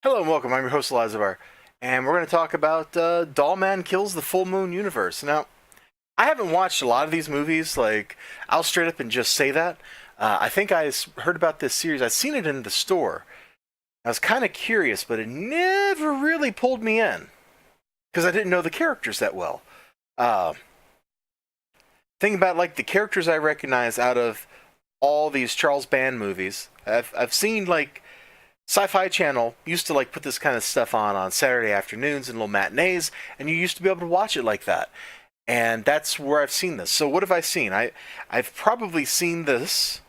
Hello and welcome. I'm your host Elizibar, and we're going to talk about Dollman Kills the Full Moon Universe. Now, I haven't watched a lot of these movies. Like, I'll straight up and just say that. I think heard about this series. I've seen it in the store. I was kind of curious, but it never really pulled me in because I didn't know the characters that well. Uh, Thinking about like the characters I recognize out of all these Charles Band movies, I've seen like Sci-Fi Channel used to like put this kind of stuff on Saturday afternoons and little matinees, and you used to be able to watch it like that. And that's where I've seen this. So what have I seen? I've probably seen this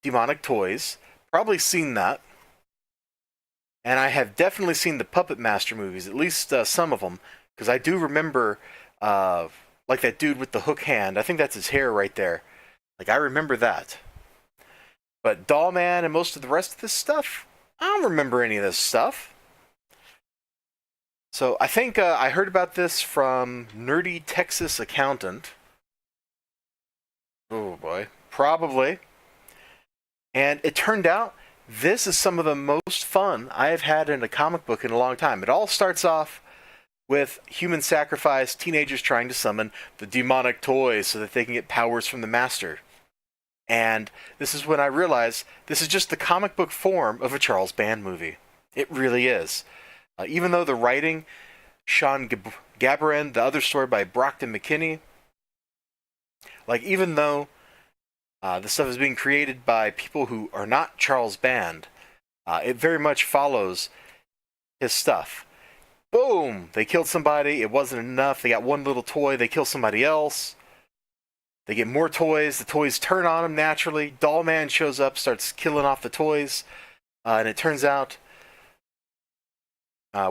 Demonic Toys, probably seen that, and I have definitely seen the Puppet Master movies, at least some of them, because I do remember uh, like that dude with the hook hand. I think that's his hair right there. Like I remember that. But Dollman and most of the rest of this stuff, I don't remember any of this stuff. So I think I heard about this from Nerdy Texas Accountant. Oh boy, probably. And it turned out this is some of the most fun I have had in a comic book in a long time. It all starts off with human sacrifice, teenagers trying to summon the demonic toys so that they can get powers from the master. And this is when I realized this is just the comic book form of a Charles Band movie. It really is. Even though the writing, Sean Gabarin, the other story by Brockton McKinney, like even though the stuff is being created by people who are not Charles Band, it very much follows his stuff. Boom! They killed somebody, it wasn't enough, they got one little toy, they kill somebody else. They get more toys. The toys turn on them naturally. Dollman shows up, starts killing off the toys. And it turns out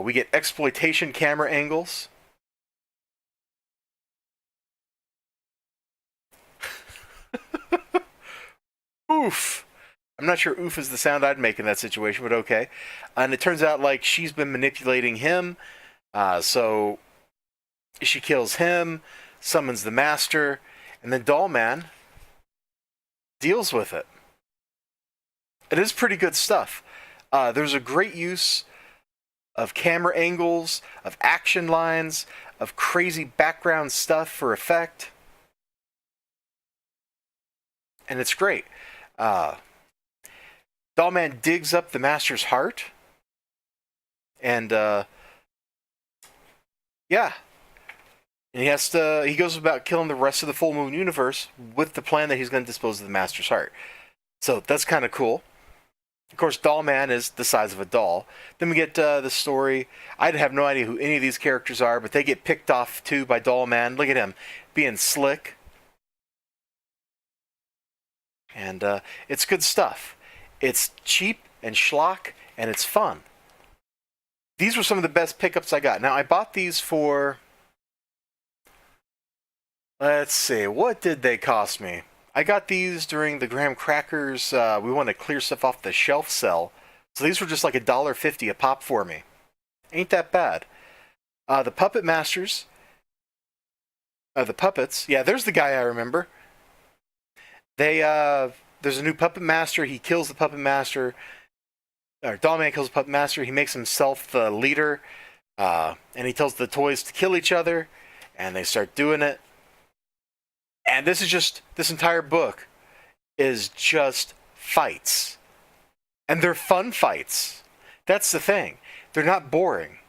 we get exploitation camera angles. Oof. I'm not sure oof is the sound I'd make in that situation, but okay. And it turns out like she's been manipulating him. So she kills him, summons the master, and then Dollman deals with it. It is pretty good stuff. There's a great use of camera angles, of action lines, of crazy background stuff for effect. And it's great. Dollman digs up the master's heart. And, yeah. And he goes about killing the rest of the Full Moon universe with the plan that he's going to dispose of the master's heart. So that's kind of cool. Of course, Dollman is the size of a doll. Then we get the story. I have no idea who any of these characters are, but they get picked off too by Dollman. Look at him being slick. And it's good stuff. It's cheap and schlock, and it's fun. These were some of the best pickups I got. Now, I bought these for... Let's see, what did they cost me? I got these during the Graham Crackers, we want to clear stuff off the shelf sell. So these were just like $1.50 a pop for me. Ain't that bad. The Puppet Masters, the puppets, yeah, there's the guy I remember. There's a new Puppet Master, he kills the Puppet Master, or Dollman kills the Puppet Master, he makes himself the leader, and he tells the toys to kill each other, and they start doing it. And this entire book is just fights. And they're fun fights. That's the thing. They're not boring.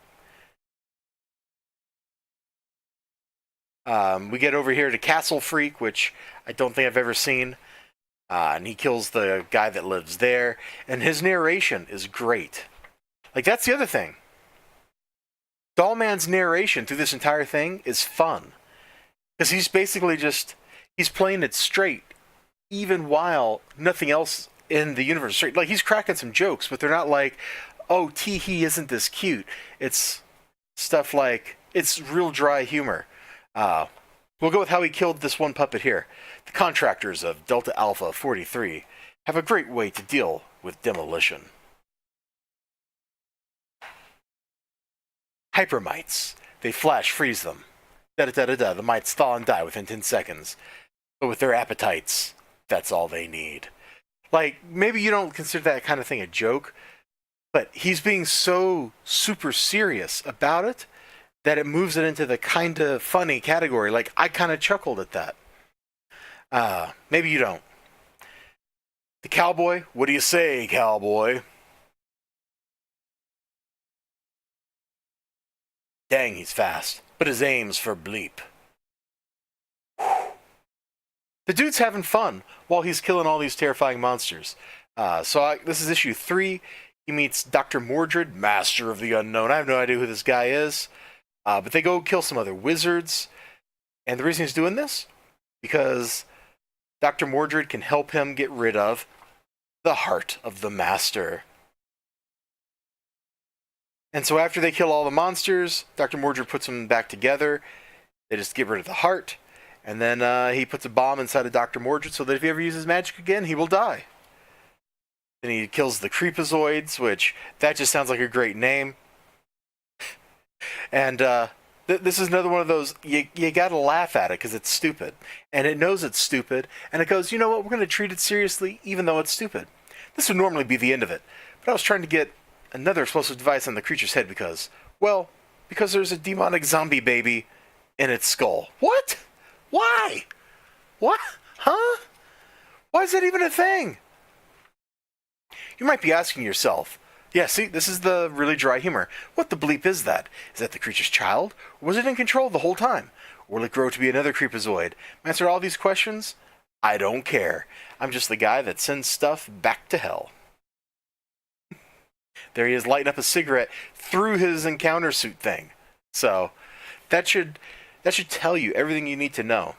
We get over here to Castle Freak, which I don't think I've ever seen. And he kills the guy that lives there. And his narration is great. Like, that's the other thing. Dollman's narration through this entire thing is fun. Because he's basically just... He's playing it straight, even while nothing else in the universe is straight. Like, he's cracking some jokes, but they're not like, oh, tee-hee, isn't this cute? It's stuff like, it's real dry humor. We'll go with how he killed this one puppet here. The contractors of Delta Alpha 43 have a great way to deal with demolition. Hypermites. They flash freeze them. Da-da-da-da-da, the mites thaw and die within 10 seconds. But with their appetites, that's all they need. Like, maybe you don't consider that kind of thing a joke, But he's being so super serious about it that it moves it into the kind of funny category. Like, I kind of chuckled at that. Maybe you don't. The cowboy, what do you say, cowboy? Dang, he's fast, but his aim's for bleep. The dude's having fun while he's killing all these terrifying monsters. This is issue 3. He meets Dr. Mordred, Master of the Unknown. I have no idea who this guy is. But they go kill some other wizards. And the reason he's doing this? Because Dr. Mordred can help him get rid of the heart of the Master. And so after they kill all the monsters, Dr. Mordred puts them back together. They just get rid of the heart. And then he puts a bomb inside of Dr. Mordred so that if he ever uses magic again, he will die. Then he kills the Creepazoids, which that just sounds like a great name. And this is another one of those, you gotta laugh at it because it's stupid. And it knows it's stupid, and it goes, you know what, we're going to treat it seriously even though it's stupid. This would normally be the end of it. But I was trying to get another explosive device on the creature's head because there's a demonic zombie baby in its skull. What? Why? What? Huh? Why is that even a thing? You might be asking yourself, yeah, see, this is the really dry humor. What the bleep is that? Is that the creature's child? Or was it in control the whole time? Or will it grow to be another Creepazoid? Answer all these questions? I don't care. I'm just the guy that sends stuff back to hell. There he is, lighting up a cigarette through his encounter suit thing. So, that should tell you everything you need to know.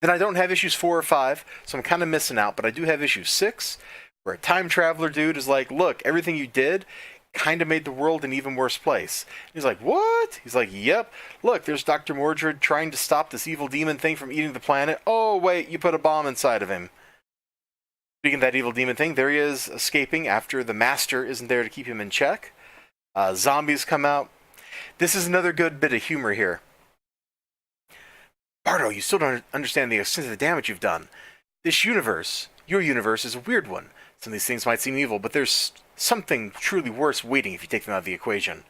Then I don't have issues 4 or 5, so I'm kind of missing out, but I do have issue 6, where a time traveler dude is like, look, everything you did kind of made the world an even worse place. He's like, what? He's like, yep. Look, there's Dr. Mordred trying to stop this evil demon thing from eating the planet. Oh, wait, you put a bomb inside of him. Speaking of that evil demon thing, there he is escaping after the Master isn't there to keep him in check. Zombies come out. This is another good bit of humor here. Bardo, you still don't understand the extent of the damage you've done. This universe, your universe, is a weird one. Some of these things might seem evil, but there's something truly worse waiting if you take them out of the equation.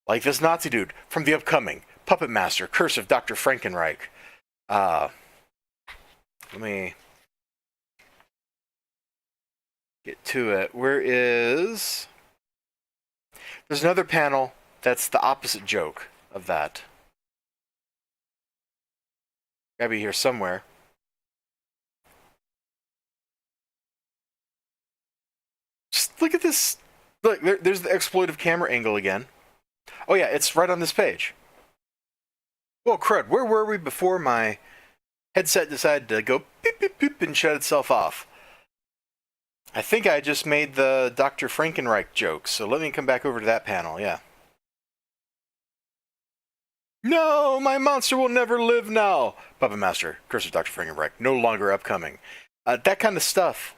Like this Nazi dude from the upcoming Puppet Master, Curse of Dr. Frankenreich. Let me get to it. There's another panel that's the opposite joke of that. Gotta be here somewhere. Just look at this. Look, there's the exploitive camera angle again. Oh yeah, it's right on this page. Well, crud, where were we before my headset decided to go beep, beep, beep and shut itself off? I think I just made the Dr. Frankenreich joke, so let me come back over to that panel, yeah. No, my monster will never live now. Puppet Master, Curse of Dr. Frankenreich, no longer upcoming. That kind of stuff.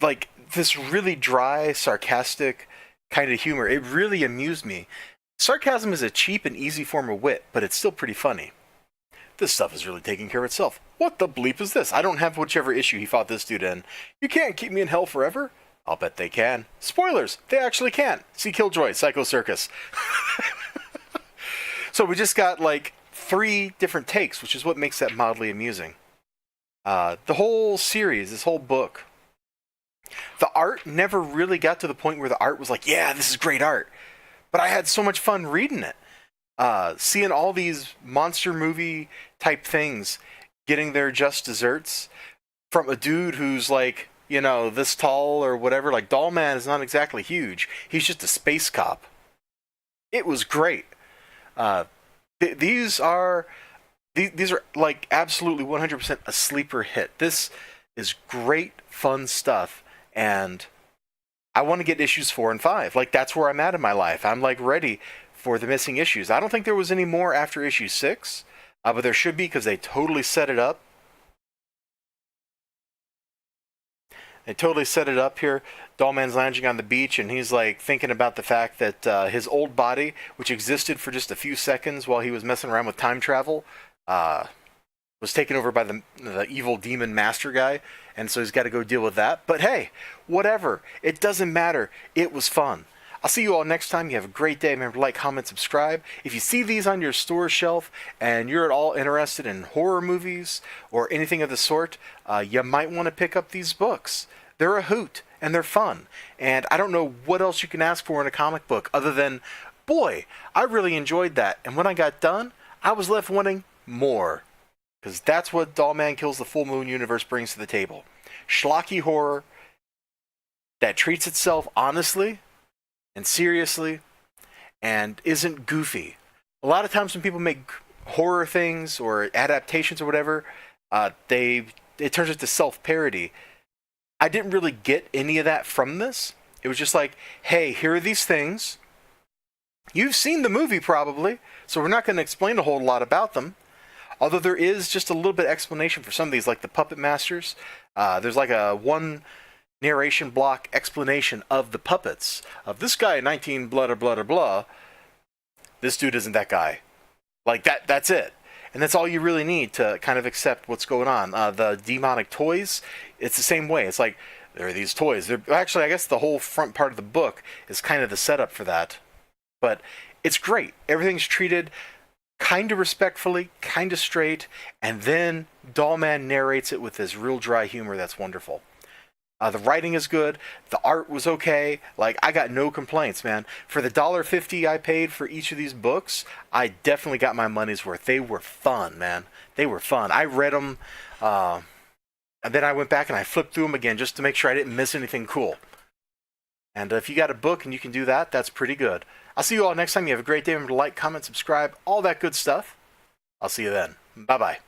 Like, this really dry, sarcastic kind of humor, it really amused me. Sarcasm is a cheap and easy form of wit, but it's still pretty funny. This stuff is really taking care of itself. What the bleep is this? I don't have whichever issue he fought this dude in. You can't keep me in hell forever? I'll bet they can. Spoilers! They actually can. See Killjoy, Psycho Circus. So we just got like 3 different takes, which is what makes that mildly amusing. The whole series, this whole book, the art never really got to the point where the art was like, yeah, this is great art. But I had so much fun reading it. Seeing all these monster movie type things getting their just desserts from a dude who's like, you know, this tall or whatever. Like, Dollman is not exactly huge. He's just a space cop. It was great. These are like absolutely 100% a sleeper hit. This is great, fun stuff, and I want to get issues 4 and 5. Like, that's where I'm at in my life. I'm like ready for the missing issues. I don't think there was any more after issue 6, but there should be because they totally set it up. They totally set it up here. Dollman's lounging on the beach, and he's like thinking about the fact that his old body, which existed for just a few seconds while he was messing around with time travel, was taken over by the evil demon master guy, and so he's got to go deal with that. But hey, whatever. It doesn't matter. It was fun. I'll see you all next time. You have a great day. Remember to like, comment, subscribe. If you see these on your store shelf and you're at all interested in horror movies or anything of the sort, you might want to pick up these books. They're a hoot, and they're fun. And I don't know what else you can ask for in a comic book other than, boy, I really enjoyed that. And when I got done, I was left wanting more. Because that's what Dollman Kills the Full Moon universe brings to the table. Schlocky horror that treats itself honestly and seriously and isn't goofy. A lot of times when people make horror things or adaptations or whatever, it turns into self-parody. I didn't really get any of that from this. It was just like, hey, here are these things. You've seen the movie probably, so we're not going to explain a whole lot about them. Although there is just a little bit of explanation for some of these, like the Puppet Masters. There's like a one narration block explanation of the puppets. Of this guy in 19 blah blah blah blah. This dude isn't that guy. Like that's it. And that's all you really need to kind of accept what's going on. The demonic toys, it's the same way. It's like, there are these toys. Actually, I guess the whole front part of the book is kind of the setup for that. But it's great. Everything's treated kind of respectfully, kind of straight, and then Dollman narrates it with this real dry humor that's wonderful. The writing is good. The art was okay. Like, I got no complaints, man. For the $1.50 I paid for each of these books, I definitely got my money's worth. They were fun, man. They were fun. I read them, and then I went back and I flipped through them again just to make sure I didn't miss anything cool. And if you got a book and you can do that, that's pretty good. I'll see you all next time. You have a great day. Remember to like, comment, subscribe, all that good stuff. I'll see you then. Bye-bye.